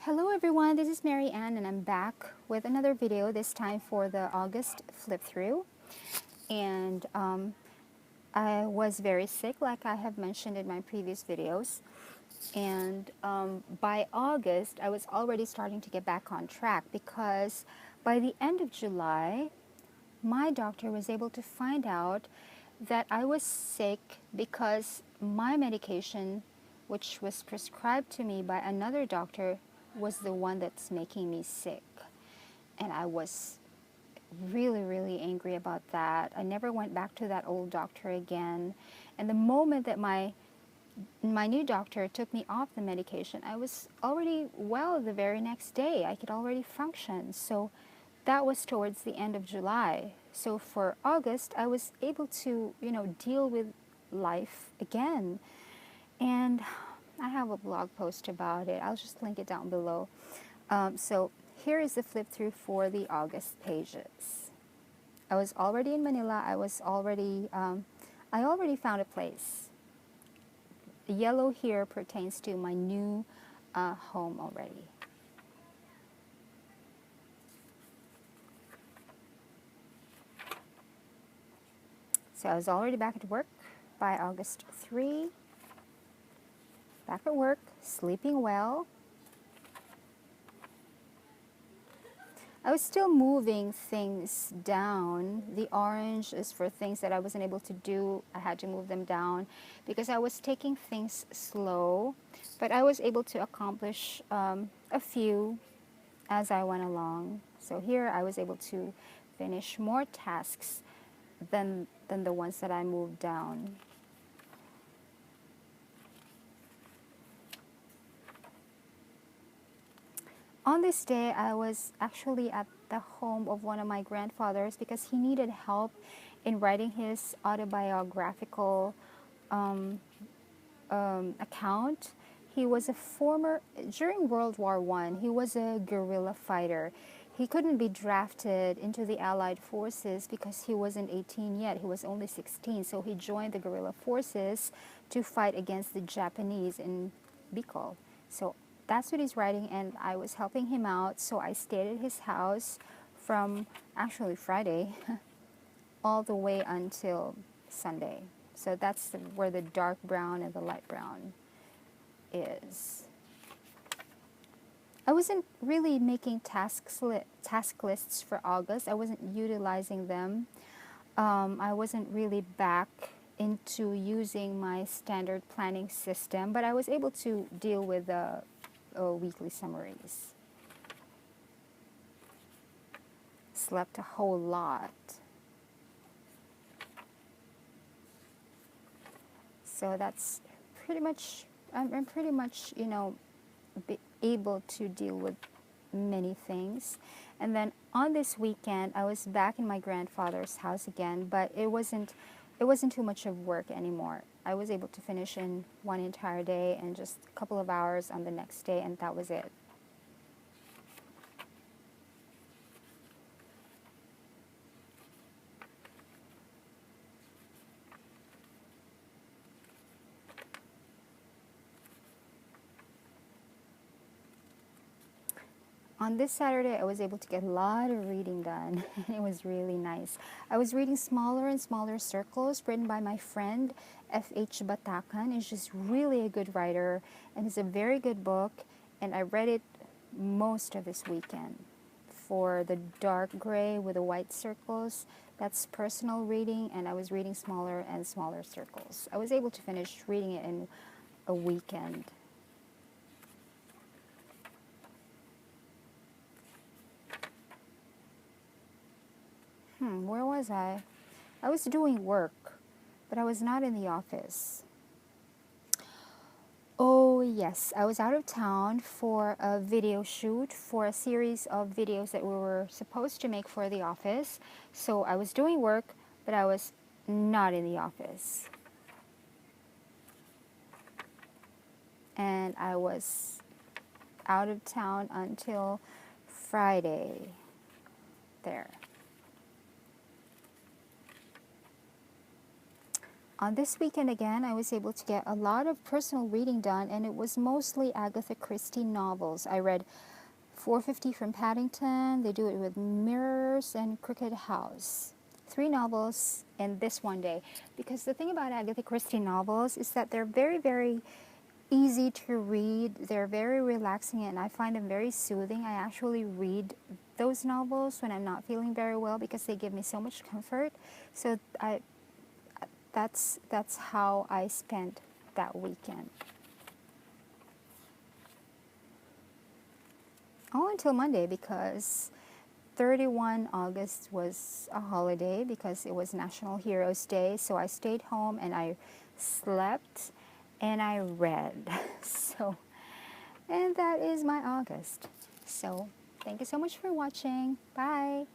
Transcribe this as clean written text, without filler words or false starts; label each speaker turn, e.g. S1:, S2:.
S1: Hello everyone, this is Mary Ann and I'm back with another video, this time for the August flip through. And I was very sick, like I have mentioned in my previous videos. And by August, I was already starting to get back on track because by the end of July, my doctor was able to find out that I was sick because my medication, which was prescribed to me by another doctor, was the one that's making me sick. And I was really, really angry about that. I never went back to that old doctor again. And the moment that my new doctor took me off the medication, I was already well the very next day. I could already function. So that was towards the end of July. So for August, I was able to, deal with life again. And I have a blog post about it. I'll just link it down below. So here is the flip through for the August pages. I was already in Manila. I already found a place. The yellow here pertains to my new home already. So I was already back at work by August 3. Back at work, sleeping well. I was still moving things down. The orange is for things that I wasn't able to do. I had to move them down because I was taking things slow, but I was able to accomplish a few as I went along. So here I was able to finish more tasks than the ones that I moved down. On this day, I was actually at the home of one of my grandfathers because he needed help in writing his autobiographical account. He was during World War I, he was a guerrilla fighter. He couldn't be drafted into the Allied forces because he wasn't 18 yet. He was only 16, so he joined the guerrilla forces to fight against the Japanese in Bicol. So that's what he's writing, and I was helping him out. So I stayed at his house from actually Friday all the way until Sunday. So that's where the dark brown and the light brown is. I wasn't really making task lists for August. I wasn't utilizing them. I wasn't really back into using my standard planning system, but I was able to deal with the weekly summaries. Slept a whole lot. So that's pretty much, I'm pretty much, able to deal with many things. And then on this weekend, I was back in my grandfather's house again, but it wasn't too much of work anymore. I was able to finish in one entire day and just a couple of hours on the next day, and that was it. On this Saturday, I was able to get a lot of reading done, and it was really nice. I was reading Smaller and Smaller Circles, written by my friend F.H. Batacan. He's just really a good writer, and it's a very good book, and I read it most of this weekend. For the dark gray with the white circles, that's personal reading, and I was reading Smaller and Smaller Circles. I was able to finish reading it in a weekend. Where was I? I was doing work, but I was not in the office. Oh yes, I was out of town for a video shoot for a series of videos that we were supposed to make for the office. So I was doing work, but I was not in the office. And I was out of town until Friday there. On this weekend again, I was able to get a lot of personal reading done, and it was mostly Agatha Christie novels. I read 450 from Paddington, They Do It with Mirrors, and Crooked House. 3 novels in this one day. Because the thing about Agatha Christie novels is that they're very, very easy to read. They're very relaxing, and I find them very soothing. I actually read those novels when I'm not feeling very well because they give me so much comfort. So that's how I spent that weekend. Oh, until Monday, because 31 August was a holiday because it was National Heroes Day. So I stayed home and I slept and I read. And that is my August. So thank you so much for watching. Bye.